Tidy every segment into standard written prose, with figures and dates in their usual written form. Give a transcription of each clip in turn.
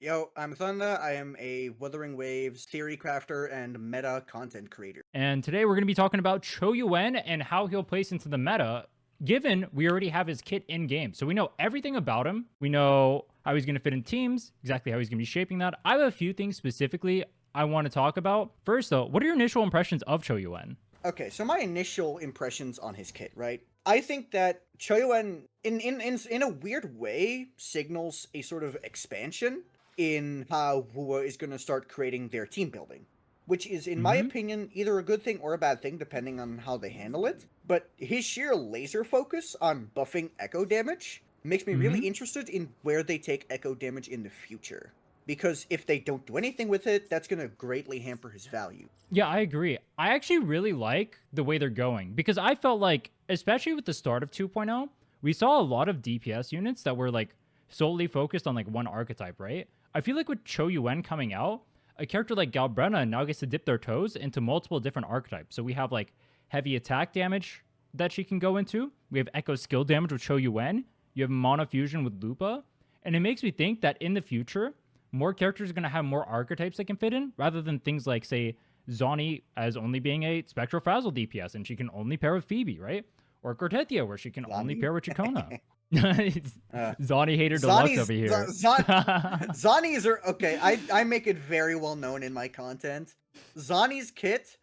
Yo, I'm Thundah. I am a Wuthering Waves theory crafter and meta content creator. And today we're going to be talking about Cho Yuen and how he'll place into the meta, given we already have his kit in game. So we know everything about him. We know how he's going to fit in teams, exactly how he's going to be shaping that. I have a few things specifically I want to talk about. First, though, what are your initial impressions of Cho Yuen? Okay, so my initial impressions on his kit, right? I think that Cho Yuen, in a weird way, signals a sort of expansion in how Wuwa is going to start creating their team building. Which is, in my opinion, either a good thing or a bad thing, depending on how they handle it. But his sheer laser focus on buffing echo damage makes me really interested in where they take echo damage in the future. Because if they don't do anything with it, that's going to greatly hamper his value. Yeah, I agree. I actually really like the way they're going because I felt like, especially with the start of 2.0, we saw a lot of DPS units that were like solely focused on like one archetype, right? I feel like with Cho Yuen coming out, a character like galbrena now gets to dip their toes into multiple different archetypes. So we have like heavy attack damage that she can go into. We have echo skill damage with Cho Yuen. You have mono fusion with Lupa. And it makes me think that in the future, more characters are going to have more archetypes they can fit in rather than things like, say, Zani as only being a Spectral Frazzle DPS and she can only pair with Phoebe, right? Or Cortetia where she can only pair with Chikona. Zani hater deluxe over here. Zani's are okay. I make it very well known in my content. Zani's kit,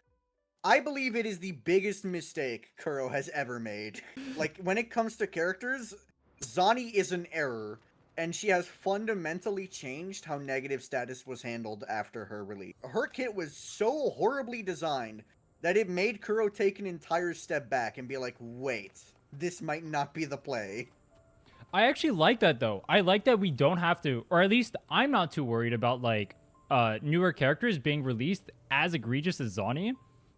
I believe it is the biggest mistake Kuro has ever made. Like when it comes to characters, Zani is an error, and she has fundamentally changed how negative status was handled after her release. Her kit was so horribly designed that it made Kuro take an entire step back and be like, wait, this might not be the play. I actually like that though. I like that we don't have to, or at least I'm not too worried about like newer characters being released as egregious as Zani.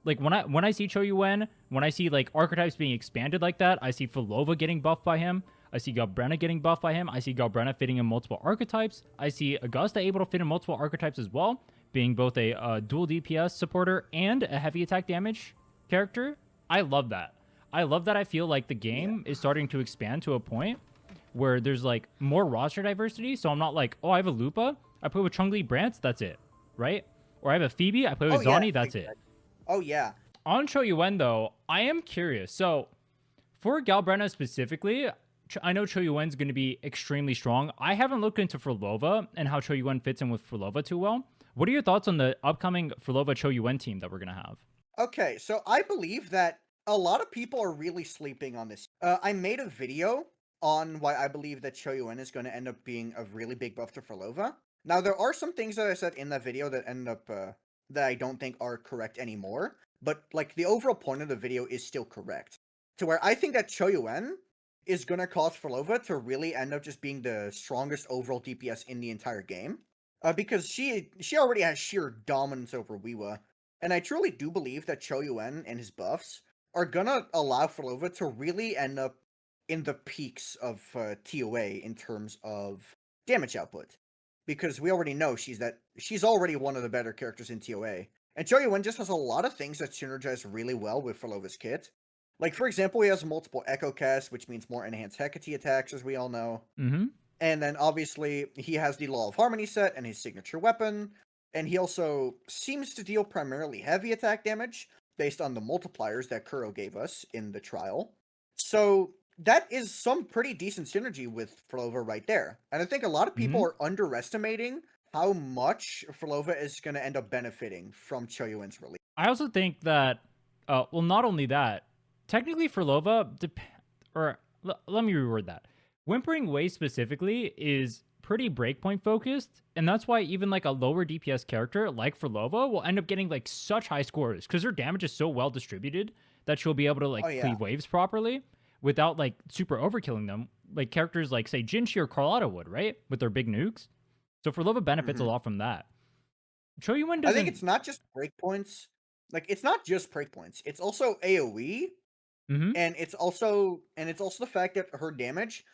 Like when I see Cho Yuen, when I see like archetypes being expanded like that, I see Flova getting buffed by him. I see galbrena getting buffed by him. I see galbrena fitting in multiple archetypes. I see Augusta able to fit in multiple archetypes as well, being both a dual DPS supporter and a heavy attack damage character. I love that. I love that I feel like the game is starting to expand to a point where there's like more roster diversity. So I'm not like, oh, I have a Lupa, I play with Chun-Li Brant, that's it, right? Or I have a Phoebe, I play with Zani, that's it. Oh yeah. On Cho Yuen though, I am curious. So for galbrena specifically, I know Cho Yuen's going to be extremely strong. I haven't looked into Phrolova and how Cho Yuen fits in with Phrolova too well. What are your thoughts on the upcoming Phrolova Cho Yuen team that we're going to have? Okay, so I believe that a lot of people are really sleeping on this. I made a video on why I believe that Cho Yuen is going to end up being a really big buff to Phrolova. Now, there are some things that I said in that video that end up that I don't think are correct anymore, but like the overall point of the video is still correct. To where I think that Cho Yuen is going to cause Phrolova to really end up just being the strongest overall DPS in the entire game. Because she already has sheer dominance over Wuwa. And I truly do believe that Cho Yuen and his buffs are going to allow Phrolova to really end up in the peaks of TOA in terms of damage output. Because we already know she's already one of the better characters in TOA. And Cho Yuen just has a lot of things that synergize really well with Phrolova's kit. Like, for example, he has multiple Echo Casts, which means more enhanced Hecate attacks, as we all know. And then, obviously, he has the Law of Harmony set and his signature weapon. And he also seems to deal primarily heavy attack damage, based on the multipliers that Kuro gave us in the trial. So, that is some pretty decent synergy with Phrolova right there. And I think a lot of people are underestimating how much Phrolova is going to end up benefiting from Cho Yuen's release. I also think that, well, not only that, technically Phrolova, let me reword that. Whimpering Waves specifically is pretty breakpoint focused, and that's why even like a lower DPS character like Phrolova will end up getting like such high scores because her damage is so well distributed that she'll be able to like cleave waves properly without like super overkilling them, like characters like say Jinchi or Carlotta would, right? With their big nukes. So Phrolova benefits a lot from that. Cho Yuen doesn't... I think it's not just breakpoints. Like, it's not just breakpoints. It's also AoE. And it's also the fact that her damage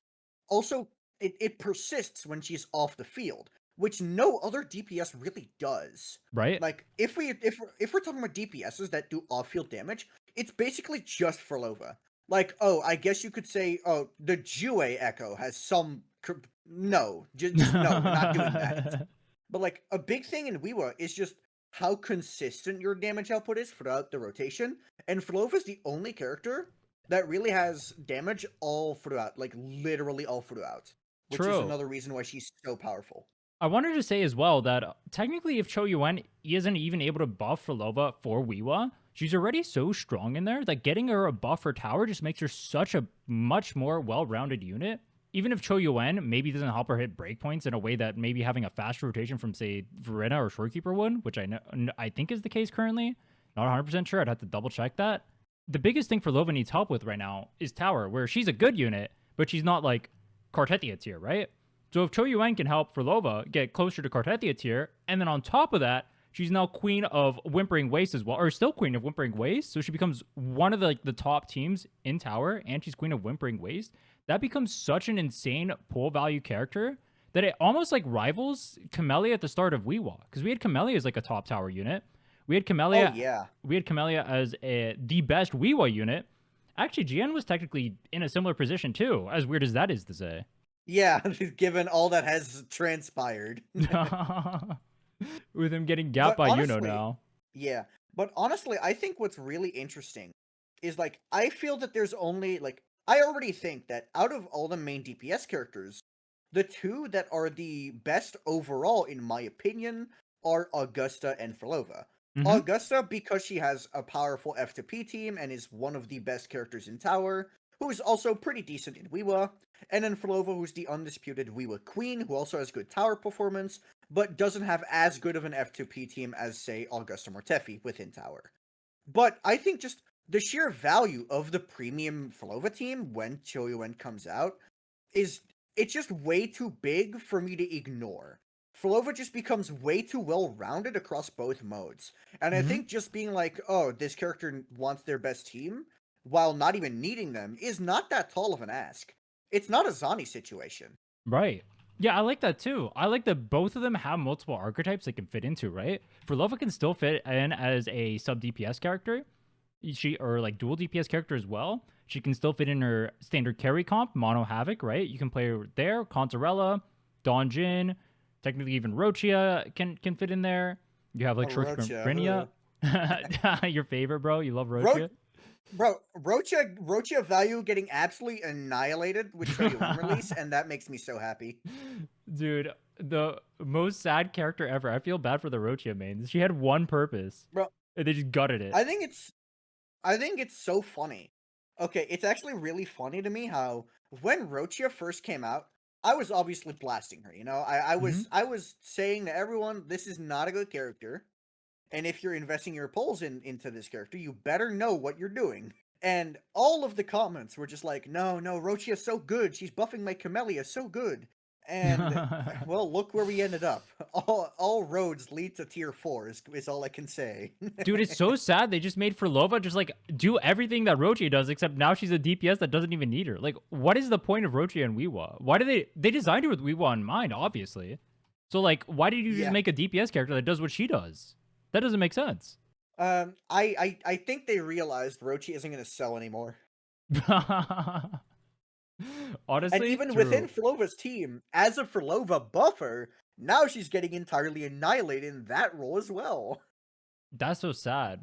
also it persists when she's off the field, which no other DPS really does. Right. Like if we're talking about DPSs that do off-field damage, it's basically just Phrolova. Like, oh, I guess you could say, oh, the Jue Echo has some. No, just no, we're not doing that. But like a big thing in Wiwa is just how consistent your damage output is throughout the rotation. And Flova is the only character that really has damage all throughout, like literally all throughout, which is True. another reason why she's so powerful. I wanted to say as well that technically, if Cho Yuen isn't even able to buff Phrolova for Wiwa, she's already so strong in there that getting her a buff for tower just makes her such a much more well-rounded unit. Even if Cho Yuen maybe doesn't help her hit breakpoints in a way that maybe having a faster rotation from, say, Rhinne or Shorekeeper would, which I think is the case currently. Not 100% sure. I'd have to double check that. The biggest thing Phrolova needs help with right now is tower, where she's a good unit, but she's not like Kartetia tier, right? So if Cho Yuen can help Phrolova get closer to Kartetia tier, and then on top of that, she's now queen of Whimpering Waste as well, or still queen of Whimpering Waste, so she becomes one of the top teams in tower, and she's queen of Whimpering Waste. That becomes such an insane pull value character that it almost like rivals Camellia at the start of Wiwa, because we had Camellia as like a top tower unit. We had Camellia. Oh, yeah. We had Camellia as the best Wiwa unit. Actually, GN was technically in a similar position too, as weird as that is to say. Yeah, given all that has transpired. With him getting gapped by Iuno now. Yeah, but honestly, I think what's really interesting is, like, I feel that there's only, like, I already think that out of all the main DPS characters, the two that are the best overall, in my opinion, are Augusta and Phrolova. Augusta, because she has a powerful F2P team and is one of the best characters in tower, who is also pretty decent in Wiwa, and then Flova, who's the undisputed Wiwa queen, who also has good tower performance, but doesn't have as good of an F2P team as, say, Augusta Mortefi within tower. But I think just the sheer value of the premium Flova team when Cho Yuen comes out it's just way too big for me to ignore. Flova just becomes way too well-rounded across both modes. And I think just being like, oh, this character wants their best team, while not even needing them, is not that tall of an ask. It's not a Zani situation. Right. Yeah, I like that too. I like that both of them have multiple archetypes they can fit into, right? Phrolova can still fit in as a sub DPS character. Or like dual DPS character as well. She can still fit in her standard carry comp, Mono Havoc, right? You can play her there. Contarella, Donjin, technically even Rochia can fit in there. You have like Schwarzenegger. Your favorite, bro. You love Rochia? Bro, Rochia value getting absolutely annihilated with Cho Yuen release, and that makes me so happy. Dude, the most sad character ever. I feel bad for the Rochia mains. She had one purpose. Bro, and they just gutted it. I think it's so funny. Okay, it's actually really funny to me how when Rochia first came out, I was obviously blasting her, you know? I was saying to everyone, this is not a good character. And if you're investing your polls into this character, you better know what you're doing. And all of the comments were just like, no, Rochia's so good. She's buffing my Camellia so good. And, well, look where we ended up. All roads lead to tier 4 is all I can say. Dude, it's so sad. They just made Phrolova just, like, do everything that Rochia does, except now she's a DPS that doesn't even need her. Like, what is the point of Rochia and Wiwa? Why do they designed her with Wiwa in mind, obviously. So, like, why did you just make a DPS character that does what she does? That doesn't make sense. I think they realized Rochia isn't going to sell anymore. Honestly, and even within Phlova's team, as a Phrolova buffer, now she's getting entirely annihilated in that role as well. That's so sad.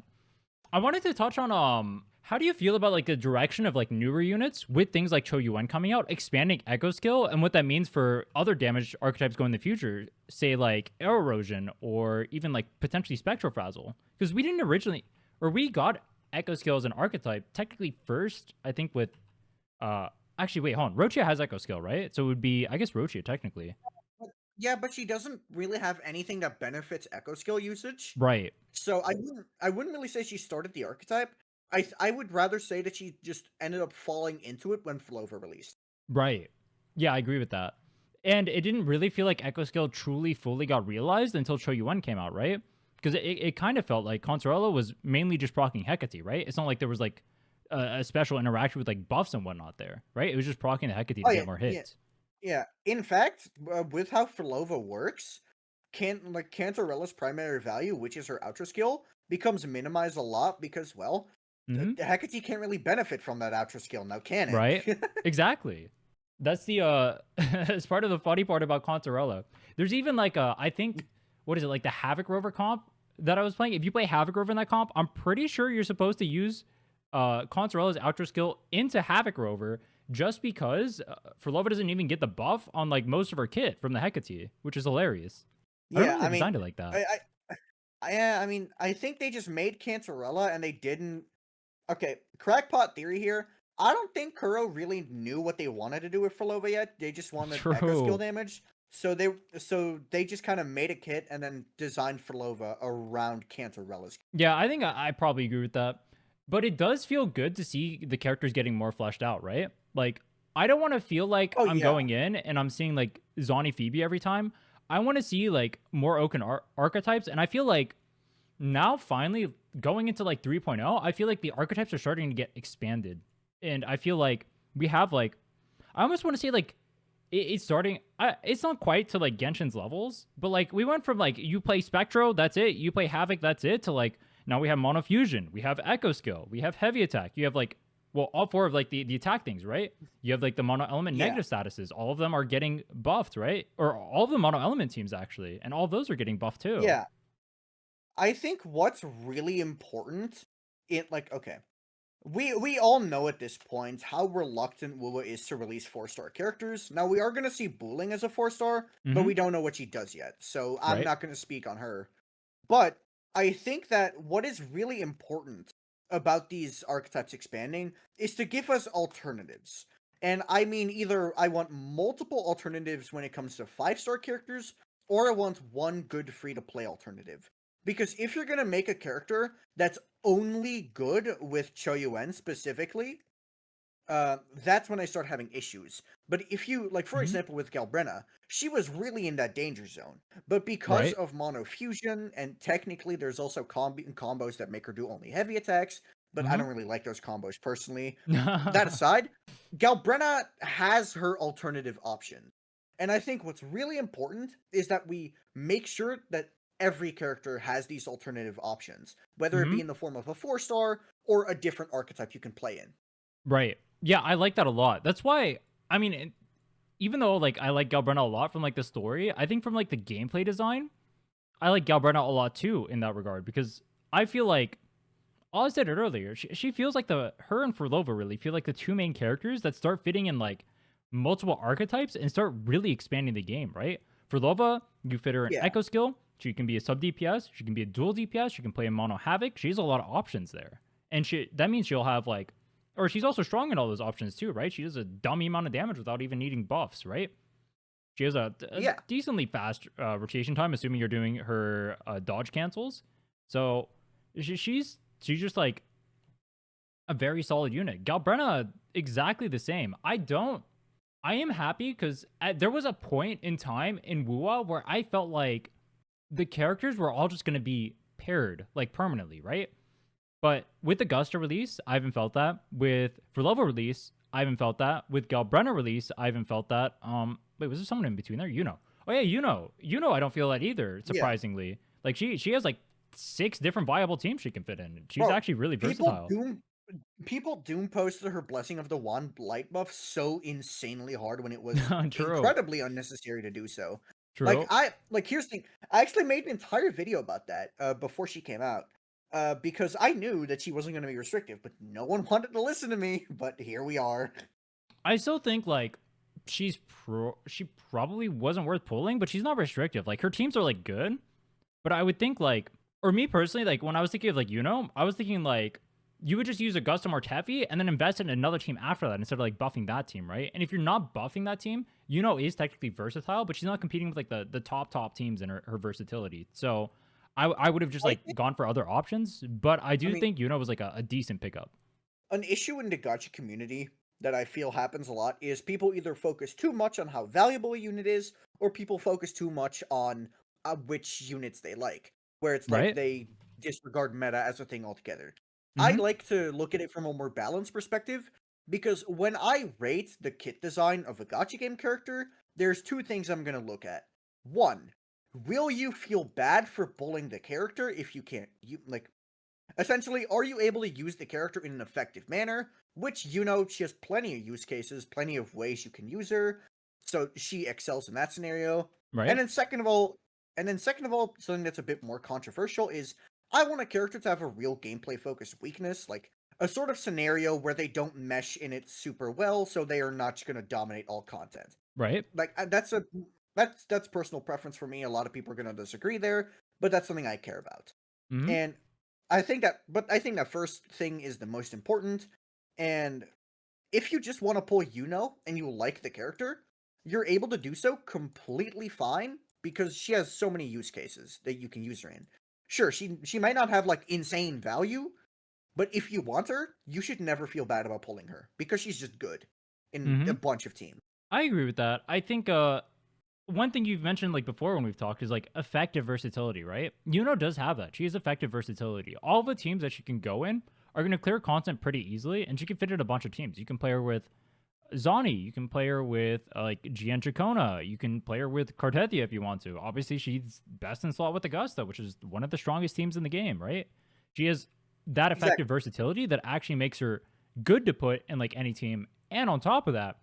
I wanted to touch on how do you feel about like the direction of like newer units with things like Cho Yuen coming out, expanding Echo Skill, and what that means for other damage archetypes going in the future, say like Air Erosion or even like potentially Spectral Frazzle, because we didn't originally, or we got Echo Skill as an archetype technically first, I think with actually, wait, hold on. Rochia has Echo Skill, right? So it would be, I guess, Rochia, technically. Yeah, but she doesn't really have anything that benefits Echo Skill usage. Right. So I wouldn't really say she started the archetype. I would rather say that she just ended up falling into it when Flova released. Right. Yeah, I agree with that. And it didn't really feel like Echo Skill truly fully got realized until Cho Yuen came out, right? Because it kind of felt like Contarella was mainly just proccing Hecate, right? It's not like there was like a special interaction with like buffs and whatnot there, right? It was just proccing the Hecate to get more hits. Yeah. In fact, with how Flova works, Cantarella's primary value, which is her outro skill, becomes minimized a lot because, well, Hecate can't really benefit from that outro skill now, can it? Right? Exactly. That's the that's part of the funny part about Contarella. There's even like I think what is it, like the Havoc Rover comp that I was playing. If you play Havoc Rover in that comp, I'm pretty sure you're supposed to use Consorella's outro skill into Havoc Rover just because Frolova doesn't even get the buff on like most of her kit from the Hecate, which is hilarious. I don't Yeah, know I they mean, designed it like that. yeah, I mean, I think they just made Cancerella and they didn't. Okay, crackpot theory here. I don't think Kuro really knew what they wanted to do with Flova yet. They just wanted echo skill True. damage. So they just kind of made a kit and then designed Flova around Cancerella's. Yeah, I think I probably agree with that. But it does feel good to see the characters getting more fleshed out, right? Like, I don't want to feel like Oh I'm yeah, going in and I'm seeing like Zani Phoebe every time. I want to see like more Oaken archetypes. And I feel like now finally going into like 3.0, I feel like the archetypes are starting to get expanded. And I feel like we have like, I almost want to say like, it's starting. It's not quite to like Genshin's levels, but like we went from like you play Spectro, that's it. You play Havoc, that's it. To like now we have Mono Fusion, we have Echo Skill, we have Heavy Attack. You have like all four of like the attack things, right? You have like the Mono Element yeah. negative statuses. All of them are getting buffed, right? Or all of the Mono Element teams actually, and all of those are getting buffed too. Yeah. I think what's really important okay. We all know at this point how reluctant Wuwa is to release 4-star characters. Now we are gonna see Booling as a 4-star, but Mm-hmm. we don't know what she does yet, so I'm Right. not gonna speak on her. But I think that what is really important about these archetypes expanding is to give us alternatives. And I mean, either I want multiple alternatives when it comes to 5-star characters, or I want one good free to play alternative. Because if you're going to make a character that's only good with Cho Yuen specifically, that's when I start having issues. But if you, like, for Mm-hmm. example, with Galbrena, she was really in that danger zone. But because Right. of Mono Fusion, and technically there's also combos that make her do only heavy attacks, but I Mm-hmm. don't really like those combos personally. That aside, Galbrena has her alternative option. And I think what's really important is that we make sure that every character has these alternative options, whether it Mm-hmm. be in the form of a 4-star or a different archetype you can play in. Right. Yeah, I like that a lot. That's why I mean, even though like I like Galbrena a lot from like the story, I think from like the gameplay design, I like Galbrena a lot too in that regard because I feel like I said it earlier. She feels like her and Frolova really feel like the two main characters that start fitting in like multiple archetypes and start really expanding the game, right? Frolova, you fit her in Yeah. Echo Skill. She can be a sub DPS. She can be a dual DPS. She can play a mono Havoc. She has a lot of options there, and that means she'll have like, or she's also strong in all those options too, right? She does a dummy amount of damage without even needing buffs, right? She has a Yeah. decently fast rotation time, assuming you're doing her dodge cancels. So she's just like a very solid unit. Galbrena, exactly the same. I am happy because there was a point in time in Wuwa where I felt like the characters were all just going to be paired, like permanently, right? But with the Gusta release, I haven't felt that. With Frolova release, I haven't felt that. With Galbrena release, I haven't felt that. Wait, was there someone in between there? Iuno. Oh yeah, Iuno, I don't feel that either, Yeah. surprisingly. Like she has like 6 different viable teams she can fit in. She's Bro, actually really people versatile. doom people doom posted her Blessing of the Wand light buff so insanely hard when it was True. incredibly unnecessary to do so. True. Here's the thing. I actually made an entire video about that before she came out. Because I knew that she wasn't going to be restrictive, but no one wanted to listen to me, but here we are. I still think like she probably wasn't worth pulling, but she's not restrictive. Like her teams are like good, but I would think like, or me personally, like when I was thinking of like I was thinking like you would just use Augusta Martefi and then invest in another team after that instead of like buffing that team, right? And if you're not buffing that team, is technically versatile, but she's not competing with like the top teams in her versatility. So I would have just I like think, gone for other options, but I I do mean, think was like a decent pickup. an issue in the gacha community that I feel happens a lot is people either focus too much on how valuable a unit is, or people focus too much on which units they like, where it's like Right? they disregard meta as a thing altogether. I Mm-hmm. like to look at it from a more balanced perspective, because when I rate the kit design of a gacha game character, there's two things I'm going to look at. One, will you feel bad for bullying the character if you can't, essentially, are you able to use the character in an effective manner? Which, she has plenty of use cases, plenty of ways you can use her, so she excels in that scenario. And Right? then second of all, And then second of all, something that's a bit more controversial is I want a character to have a real gameplay focused weakness, like a sort of scenario where they don't mesh in it super well, so they are not just going to dominate all content. Right. Like that's personal preference for me. A lot of people are going to disagree there, but that's something I care about. Mm-hmm. And I think that first thing is the most important. And if you just want to pull Iuno and you like the character, you're able to do so completely fine because she has so many use cases that you can use her in. Sure, she might not have like insane value, but if you want her, you should never feel bad about pulling her because she's just good in Mm-hmm. a bunch of teams. I agree with that. I think one thing you've mentioned like before when we've talked is like effective versatility, right? Yuno does have that. She has effective versatility. All the teams that she can go in are going to clear content pretty easily, and she can fit in a bunch of teams. You can play her with Zani. You can play her with like Gian Chacona. You can play her with Cartethia if you want to. Obviously, she's best in slot with Augusta, which is one of the strongest teams in the game, right? She has that effective versatility that actually makes her good to put in like any team. And on top of that,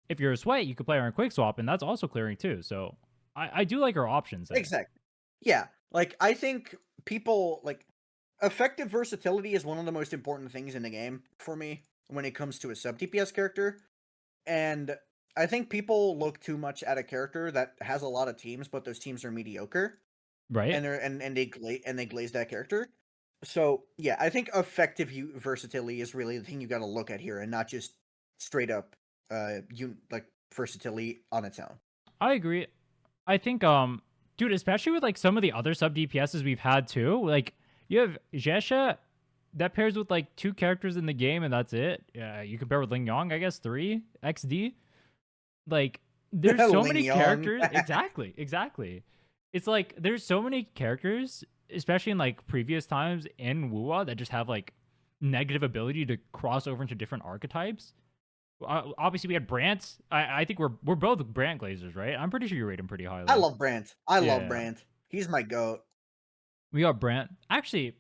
if you're a sweat, you could play her in quick swap, and that's also clearing too. So I do like her options there. Exactly. Yeah, like I think people like effective versatility is one of the most important things in the game for me when it comes to a sub DPS character. And I think people look too much at a character that has a lot of teams, but those teams are mediocre, Right? and they glaze that character. So yeah, I think effective versatility is really the thing you got to look at here, and not just straight up like versatility on its own. I agree. I think dude, especially with like some of the other sub DPSs we've had too, like you have Jesha that pairs with like 2 characters in the game and that's it. Yeah, you compare with Ling Yong, I guess 3 XD. Like there's so Ling many Yong. characters. Exactly. It's like there's so many characters, especially in like previous times in Wuwa that just have like negative ability to cross over into different archetypes. Obviously, we had Brant. I think we're both Brant Glazers, right? I'm pretty sure you rate him pretty highly. I love Brant. I love Yeah. Brant. He's my goat. We got Brant. Actually,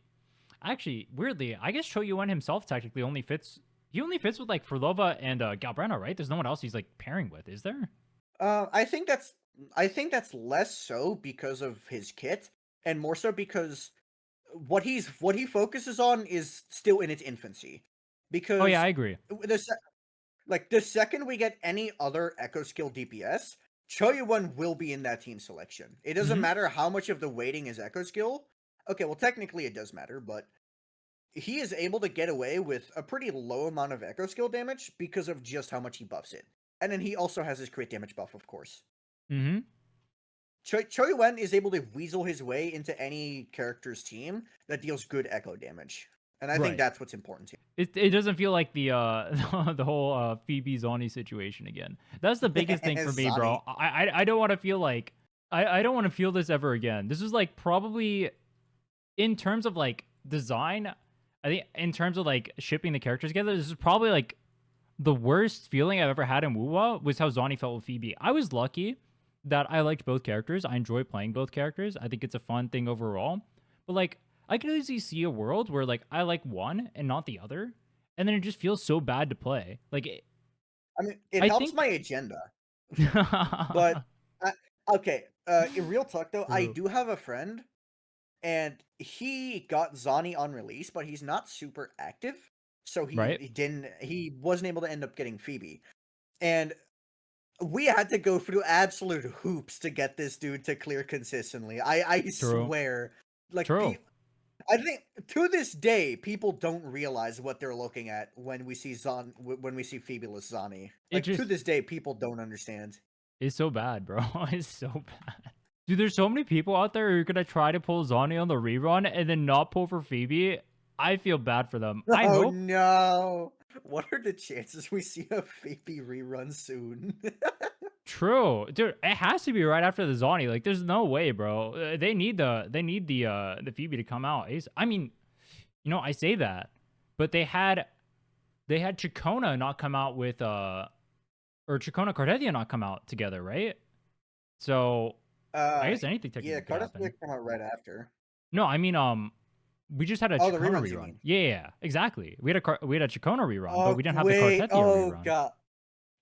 weirdly, I guess Cho Yuen himself technically only fits. He only fits with like Phrolova and Galbrena, right? There's no one else he's like pairing with, is there? I think that's less so because of his kit, and more so because what he focuses on is still in its infancy. Because Oh yeah, I agree. the second we get any other Echo skill DPS, Cho Yuen will be in that team selection. It doesn't Mhm. matter how much of the weighting is Echo skill. Okay, well technically it does matter, but he is able to get away with a pretty low amount of Echo skill damage because of just how much he buffs it. And then he also has his crit damage buff, of course. Mm-hmm. Cho Yuen is able to weasel his way into any character's team that deals good Echo damage. And I think Right. that's what's important to It doesn't feel like the the whole Phoebe Zoni situation again. That's the biggest thing for me, bro. I don't want to feel like I don't want to feel this ever again. This is like probably in terms of like design, I think in terms of like shipping the characters together, this is probably like the worst feeling I've ever had in Wuwa was how Zoni felt with Phoebe. I was lucky that I liked both characters. I enjoy playing both characters. I think it's a fun thing overall. But like I can easily see a world where like I like one and not the other, and then it just feels so bad to play. Like I mean, it I helps think my agenda. But okay, in real talk though, I True. do have a friend, and he got Zani on release, but he's not super active, so Right? he wasn't able to end up getting Phoebe, and we had to go through absolute hoops to get this dude to clear consistently. I True. swear, like True. I think to this day people don't realize what they're looking at when we see when we see Phoebeless Zani. It Like to just this day, people don't understand. is so bad, bro. It's so bad. Dude, there's so many people out there who are gonna try to pull Zoni on the rerun and then not pull for Phoebe. I feel bad for them. I Oh hope no! What are the chances we see a Phoebe rerun soon? true, dude. It has to be right after the Zoni. Like, there's no way, bro. They need the Phoebe to come out. I mean, I say that, but they had Chacona not come out with or Chacona Cartethia not come out together, right? So I guess anything technically Yeah, could Carter's happen. gonna come out right after. No, I mean we just had a Oh, the Chacona reruns, you rerun. mean? Yeah, exactly. We had a Chacona rerun, but Oh we didn't have the wait! Cartethia Oh rerun. god!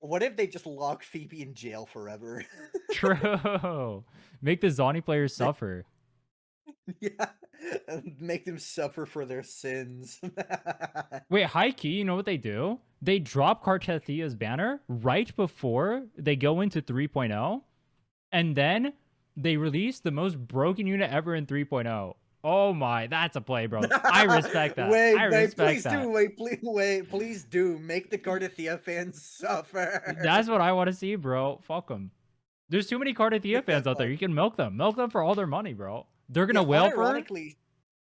What if they just lock Phoebe in jail forever? True. Make the Zoni players suffer. Yeah, and make them suffer for their sins. Wait, high key, you know what they do? They drop Cartethia's banner right before they go into 3.0, and then they release the most broken unit ever in 3.0. Oh my, that's a play, bro. I respect that. I Wait, respect please that. do, please do. Make the Cardathia fans suffer. That's what I want to see, bro. Fuck them. There's too many Cardathia fans out there. You can milk them. Milk them for all their money, bro. They're gonna wail for her.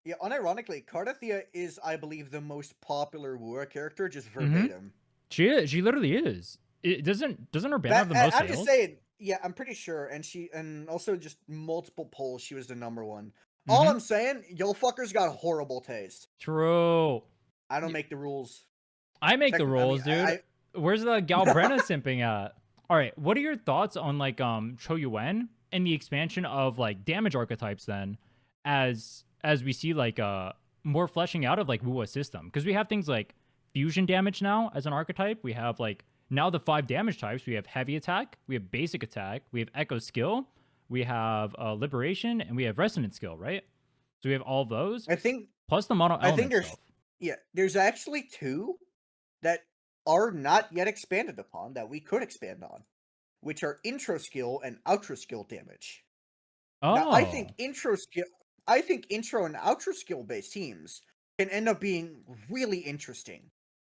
Unironically, Cardathia is, I believe, the most popular Wuwa character, just verbatim. She literally is. It doesn't her banner have the most I'm sales? just saying, yeah, I'm pretty sure, and also just multiple polls, she was the number one. All I'm saying, y'all fuckers got horrible taste. True. I don't make the rules. I make the rules, dude. Where's the galbrena simping at? All right, what are your thoughts on like Cho Yuen and the expansion of like damage archetypes then, as we see like more fleshing out of like Wuwa system? Because we have things like fusion damage now as an archetype. We have like now the 5 damage types. We have heavy attack, we have basic attack, we have echo skill, we have liberation, and we have resonant skill, right? So we have all those. I think plus the mono element stuff. Yeah, there's actually 2 that are not yet expanded upon that we could expand on, which are intro skill and outro skill damage. Oh, now, I think intro and outro skill based teams can end up being really interesting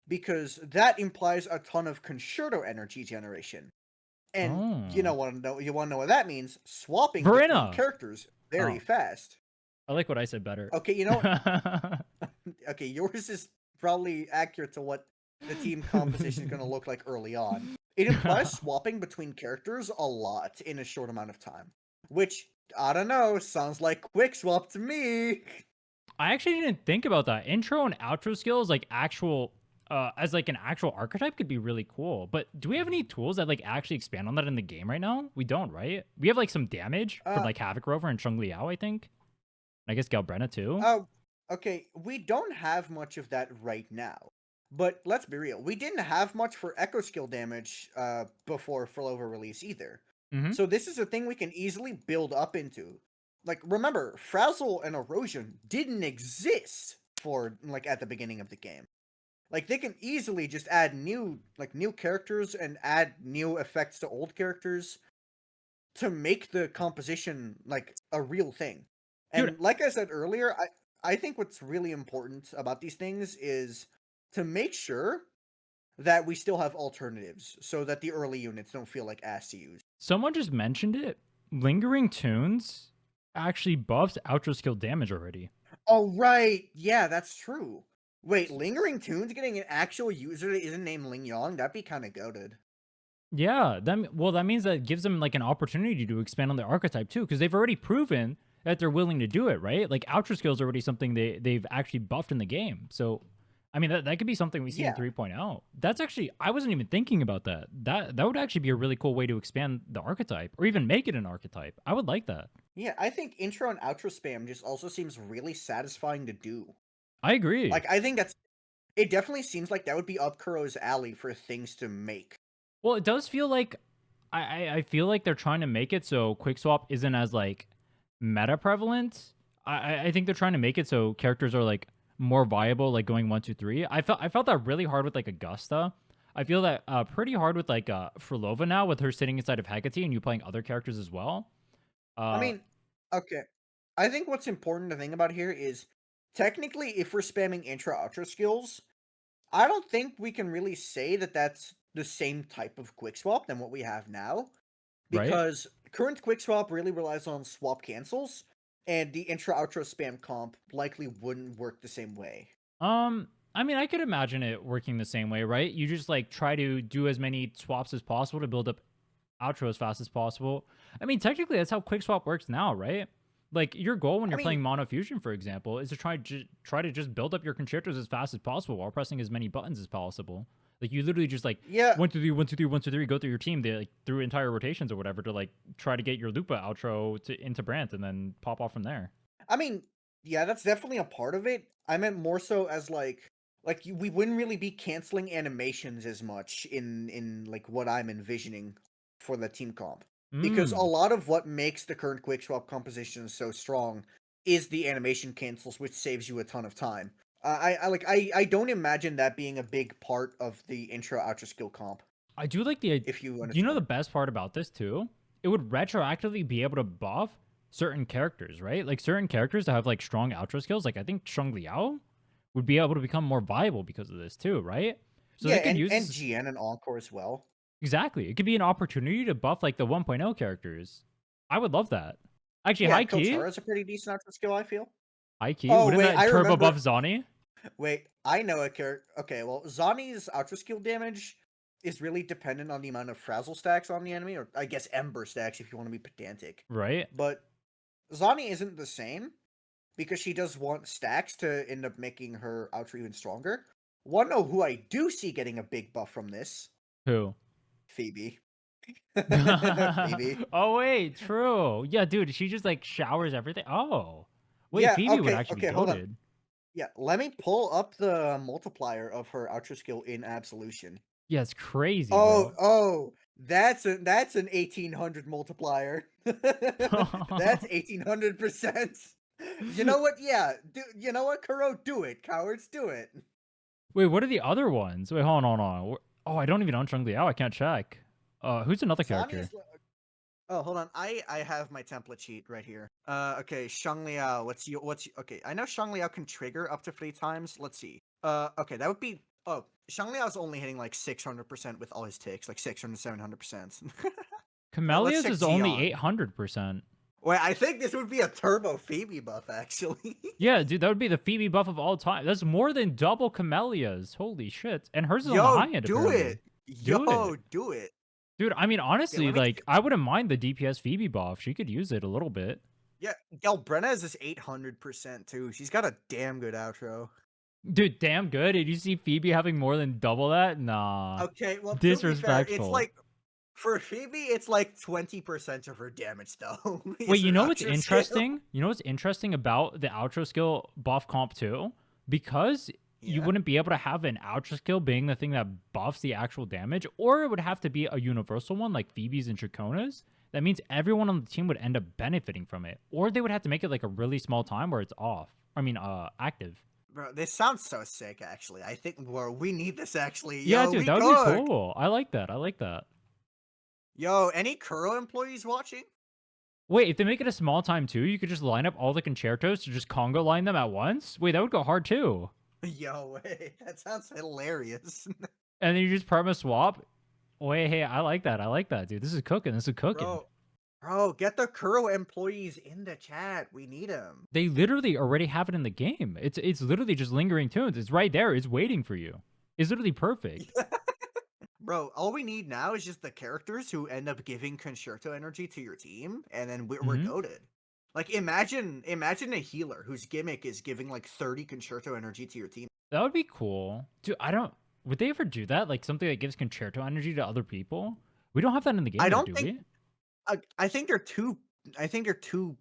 because that implies a ton of concerto energy generation. And you want to know what that means? Swapping between characters very fast. I like what I said better. Okay, you know what? Okay, yours is probably accurate to what the team composition is going to look like early on. It implies swapping between characters a lot in a short amount of time, which, I don't know, sounds like quick swap to me. I actually didn't think about that. Intro and outro skills, like actual, as like an actual archetype could be really cool. But do we have any tools that like actually expand on that in the game right now? We don't, right? We have like some damage from like Havoc Rover and Chung Liao, I think. I guess galbrena too. Oh, okay. We don't have much of that right now. But let's be real. We didn't have much for echo skill damage before Flova release either. So this is a thing we can easily build up into. Like, remember, Frazzle and Erosion didn't exist for, like, at the beginning of the game. Like, they can easily just add new characters and add new effects to old characters to make the composition, like, a real thing. And dude, like I said earlier, I think what's really important about these things is to make sure that we still have alternatives so that the early units don't feel like ass to use. Someone just mentioned it. Lingering Tunes actually buffs outro skill damage already. Oh, right. Yeah, that's true. Wait, Lingering Tunes getting an actual user that isn't named Ling Yong? That'd be kind of goated. Yeah, that means that it gives them like an opportunity to expand on their archetype too, because they've already proven that they're willing to do it, right? Like outro skill is already something they've actually buffed in the game. So, I mean, that could be something we see in 3.0. That's actually, I wasn't even thinking about that. That would actually be a really cool way to expand the archetype or even make it an archetype. I would like that. Yeah, I think intro and outro spam just also seems really satisfying to do. I agree. Like, I think it definitely seems like that would be up Kuro's alley for things to make. Well, it does feel like, I feel like they're trying to make it so quick swap isn't as like meta prevalent. I think they're trying to make it so characters are like more viable, like going 1, 2, 3. I felt that really hard with like Augusta. I feel that pretty hard with like Phrolova now, with her sitting inside of Hecate and you playing other characters as well. I mean, okay. I think what's important to think about here is technically if we're spamming intro outro skills, I don't think we can really say that that's the same type of quick swap than what we have now, because current quick swap really relies on swap cancels, and the intro outro spam comp likely wouldn't work the same way. I mean, I could imagine it working the same way, right? You just like try to do as many swaps as possible to build up outro as fast as possible. I mean, technically that's how quick swap works now, right? Like your goal when you're playing Mono Fusion, for example, is to try to just build up your concertos as fast as possible while pressing as many buttons as possible. Like you literally just like 1, 2, 3, 1, 2, 3, 1, 2, 3, go through your team, like through entire rotations or whatever to like try to get your Lupa outro into Brant and then pop off from there. I mean, yeah, that's definitely a part of it. I meant more so as like like we wouldn't really be canceling animations as much in like what I'm envisioning for the team comp. Because a Mm. lot of what makes the current quick swap composition so strong is the animation cancels, which saves you a ton of time. I don't imagine that being a big part of the intro outro skill comp, I do like the. if you Do you know the understand. best part about this too? It would retroactively be able to buff certain characters, right? Like certain characters that have like strong outro skills. Like I think Sheng Liao would be able to become more viable because of this too, right? So Yeah, they could use and this GN and Encore as well. exactly. It could be an opportunity to buff like the 1.0 characters. I would love that. Actually, Yeah, high key, Kotara's a pretty decent outro skill, I feel. high key. Oh Wouldn't wait, that I turbo buff remember. Zani? Wait, I know a character. Okay, well, Zani's outro skill damage is really dependent on the amount of frazzle stacks on the enemy, or I guess ember stacks if you want to be pedantic. Right? But Zani isn't the same because she does want stacks to end up making her outro even stronger. Wanna know who I do see getting a big buff from this? Who? Phoebe. Phoebe. Oh wait, true. Yeah, dude, she just like showers everything. Oh, wait, Yeah, Phoebe would okay, actually be okay, hold on. goaded. Yeah, let me pull up the multiplier of her outro skill in Absolution. Yeah, it's crazy, Oh, bro. oh, that's an 1800 multiplier. That's 1800%. You know what? Yeah, you know what, Kuro? Do it, cowards, do it. Wait, what are the other ones? Wait, hold on. Oh, I don't even know Chung Liao. I can't check. Who's another Zani character? is. Oh, hold on. I have my template sheet right here. Okay, Shang Liao. Okay? I know Shang Liao can trigger up to 3 times. Let's see. Okay, that would be. Oh, Shang Liao's only hitting like 600% with all his ticks, like 600, 700%. Let's Camellia's check is only Xion. 800%. Wait, I think this would be a turbo Phoebe buff, actually. Yeah, dude, that would be the Phoebe buff of all time. That's more than double Camellia's. Holy shit. And hers is on the Yo, high end, do apparently. it. Do Yo, it. do it. Dude, I mean, Okay, honestly, let me. like, I wouldn't mind the DPS Phoebe buff. She could use it a little bit. Yeah, galbrena is this 800% too. She's got a damn good outro. Dude, damn good. Did you see Phoebe having more than double that? Nah. Okay, well, to be fair, it's Disrespectful. like for Phoebe, it's like 20% of her damage though. Wait, Is you her know what's outro skill. interesting? You know what's interesting about the outro skill buff comp too? Because you Yeah. wouldn't be able to have an outro skill being the thing that buffs the actual damage, or it would have to be a universal one like Phoebe's and Dracona's. That means everyone on the team would end up benefiting from it. Or they would have to make it like a really small time where it's off. I mean, active. Bro, this sounds so sick, actually. I think we need this, actually. Yeah, Yo, dude, we that would be cook! cool. I like that. I like that. Yo, any Kuro employees watching? Wait, if they make it a small time too, you could just line up all the concertos to just Congo line them at once? Wait, that would go hard too. Yo, wait, that sounds hilarious. And then you just perma swap. Wait, hey, I like that. I like that, dude. This is cooking. This is cooking. Bro, get the Kuro employees in the chat. We need them. They literally already have it in the game. It's literally just lingering tunes. It's right there. It's waiting for you. It's literally perfect. Bro, all we need now is just the characters who end up giving concerto energy to your team, and then we're Mhm. goated. Like, imagine a healer whose gimmick is giving like 30 concerto energy to your team. That would be cool. Dude, I don't would they ever do that? Like something that gives concerto energy to other people? We don't have that in the game I yet, don't do think. we? I think they're too. I think they're too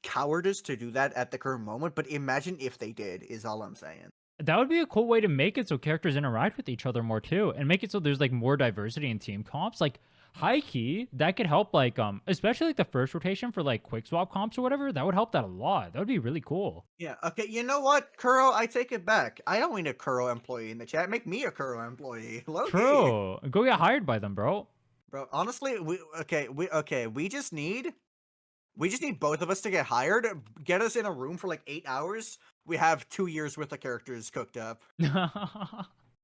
cowardice to do that at the current moment. But imagine if they did. Is all I'm saying. That would be a cool way to make it so characters interact with each other more too, and make it so there's like more diversity in team comps. Like high key, that could help like especially like the first rotation for like quick swap comps or whatever. That would help that a lot. That would be really cool. Yeah. Okay. You know what, Kuro? I take it back. I don't need a Kuro employee in the chat. Make me a Kuro employee. Low-key. True. Go get hired by them, bro. Bro, honestly, we just need both of us to get hired. Get us in a room for like 8 hours. We have 2 years worth of characters cooked up.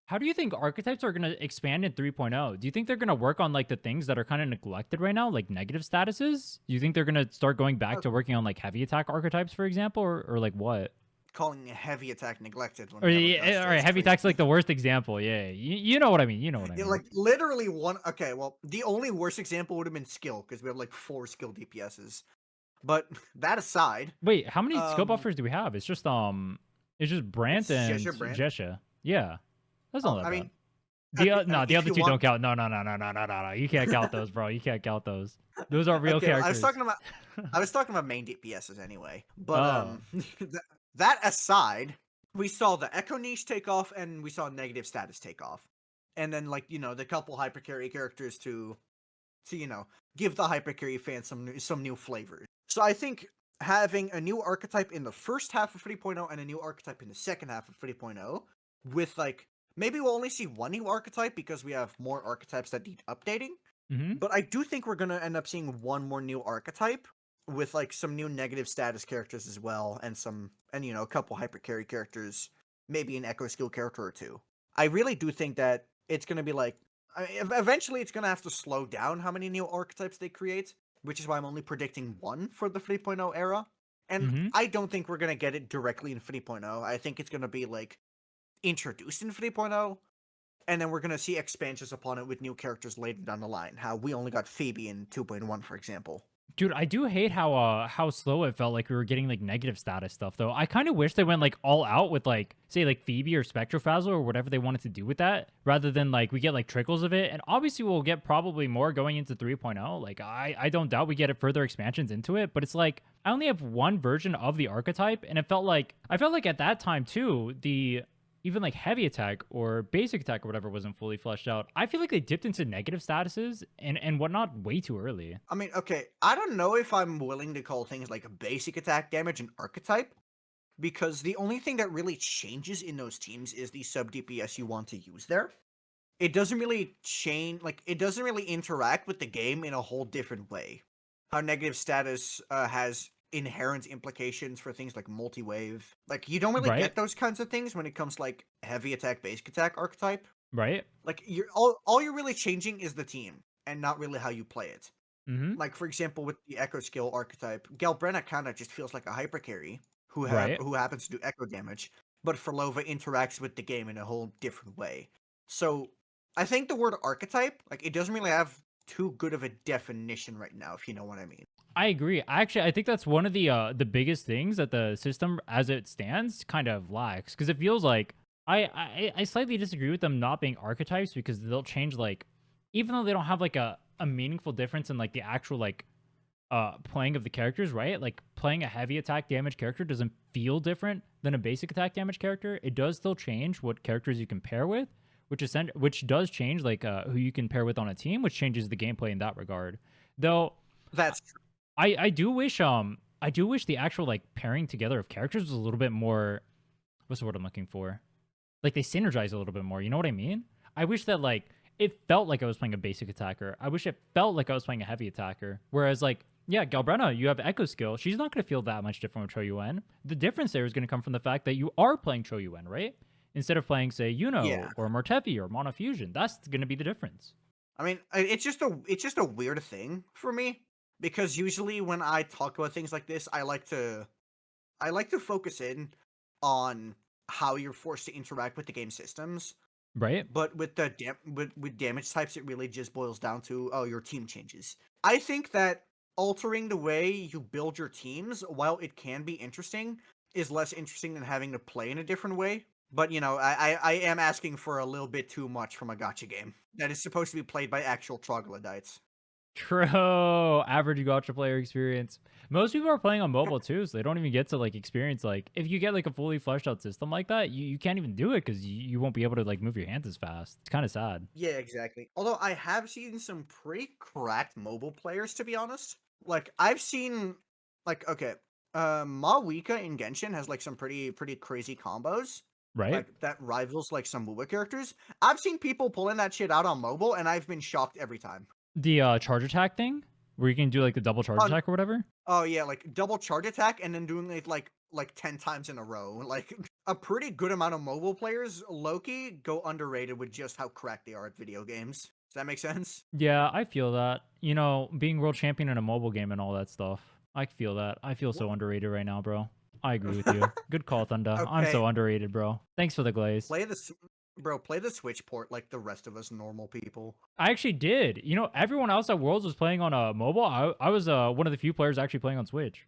How do you think archetypes are going to expand in 3.0? Do you think they're going to work on like the things that are kind of neglected right now, like negative statuses? Do you think they're going to start going back to working on like heavy attack archetypes, for example, or like what? Calling heavy attack neglected. When Or we have a yeah, best all right, is heavy crazy. attack's like the worst example. Yeah, you know what I mean. You know what I Yeah, mean. like literally one. Okay, well, the only worst example would have been skill because we have like 4 skill DPSs. But that aside, Wait, how many skill buffers do we have? It's just Brant and Jesha Brant. Jesha. Yeah, that's not that I bad. mean, The okay, no, the if other you two want- don't count. No. You can't count those, bro. You can't count those. Those are real okay, characters. I was talking about main DPSs anyway. But that aside, we saw the Echo niche take off, and we saw negative status take off. And then, like, the couple hypercarry characters to give the hypercarry fans some new flavors. So I think having a new archetype in the first half of 3.0 and a new archetype in the second half of 3.0, with, like, maybe we'll only see one new archetype because we have more archetypes that need updating. Mm-hmm. But I do think we're gonna end up seeing one more new archetype with, like, some new negative status characters as well, and a couple hypercarry characters, maybe an echo skill character or two. I really do think that it's gonna be like, eventually it's gonna have to slow down how many new archetypes they create, which is why I'm only predicting one for the 3.0 era. And Mm-hmm. I don't think we're gonna get it directly in 3.0. I think it's gonna be, like, introduced in 3.0, and then we're gonna see expansions upon it with new characters later down the line. How we only got Phoebe in 2.1, for example. Dude, I do hate how slow it felt like we were getting like negative status stuff though. I kind of wish they went like all out with like say like Phoebe or Spectrophasm or whatever they wanted to do with that, rather than like we get like trickles of it. And obviously we'll get probably more going into 3.0. Like I don't doubt we get it further expansions into it, but it's like I only have one version of the archetype, and I felt like at that time too, the even like heavy attack or basic attack or whatever wasn't fully fleshed out. I feel like they dipped into negative statuses and whatnot way too early. I mean, okay, I don't know if I'm willing to call things like basic attack damage an archetype, because the only thing that really changes in those teams is the sub DPS you want to use there. It doesn't really change, like, it doesn't really interact with the game in a whole different way. How negative status has inherent implications for things like multi-wave. Like, you don't really Right? get those kinds of things when it comes to, like, heavy attack, basic attack archetype. Right? Like, all you're really changing is the team, and not really how you play it. Mm-hmm. Like, for example, with the Echo skill archetype, Galbrena kind of just feels like a hyper carry who Right. happens to do echo damage, but Phrolova interacts with the game in a whole different way. So, I think the word archetype, like, it doesn't really have too good of a definition right now, if you know what I mean. I agree. Actually, I think that's one of the biggest things that the system as it stands kind of lacks, because it feels like I slightly disagree with them not being archetypes, because they'll change like even though they don't have like a meaningful difference in like the actual like playing of the characters, right? Like playing a heavy attack damage character doesn't feel different than a basic attack damage character. It does still change what characters you can pair with, which does change like who you can pair with on a team, which changes the gameplay in that regard. Though That's true. I do wish the actual like pairing together of characters was a little bit more, what's the word I'm looking for? Like they synergize a little bit more, you know what I mean? I wish that like it felt like I was playing a basic attacker. I wish it felt like I was playing a heavy attacker. Whereas like, yeah, Galbrena, you have echo skill. She's not gonna feel that much different with Cho Yuen. The difference there is gonna come from the fact that you are playing Cho Yuen, right? Instead of playing, say, Iuno Yeah. or Mortefi or Monofusion. That's gonna be the difference. I mean, it's just a weird thing for me, because usually when I talk about things like this, I like to focus in on how you're forced to interact with the game systems. Right? But with with damage types, it really just boils down to, oh, your team changes. I think that altering the way you build your teams, while it can be interesting, is less interesting than having to play in a different way. But I am asking for a little bit too much from a gacha game that is supposed to be played by actual troglodytes. True. Average gacha player experience. Most people are playing on mobile too, so they don't even get to like experience like if you get like a fully fleshed out system like that, you can't even do it because you won't be able to like move your hands as fast. It's kind of sad. Yeah, exactly. Although I have seen some pretty cracked mobile players, to be honest. Like I've seen, like, okay, Mawika in Genshin has like some pretty crazy combos, Right? like that rivals like some Wuwa characters. I've seen people pulling that shit out on mobile, and I've been shocked every time. The charge attack thing where you can do like the double charge Oh, attack or whatever. oh yeah, like double charge attack and then doing it like 10 times in a row. Like a pretty good amount of mobile players, Loki, go underrated with just how cracked they are at video games. Does that make sense? Yeah, I feel that. You know, being world champion in a mobile game and all that stuff. I feel that. I feel so underrated right now, bro. I agree with you. Good call, Thundah. I'm Okay. so underrated, bro. Thanks for the glaze. Play the Switch port like the rest of us normal people. I actually did. You know, everyone else at Worlds was playing on a mobile. I was one of the few players actually playing on Switch.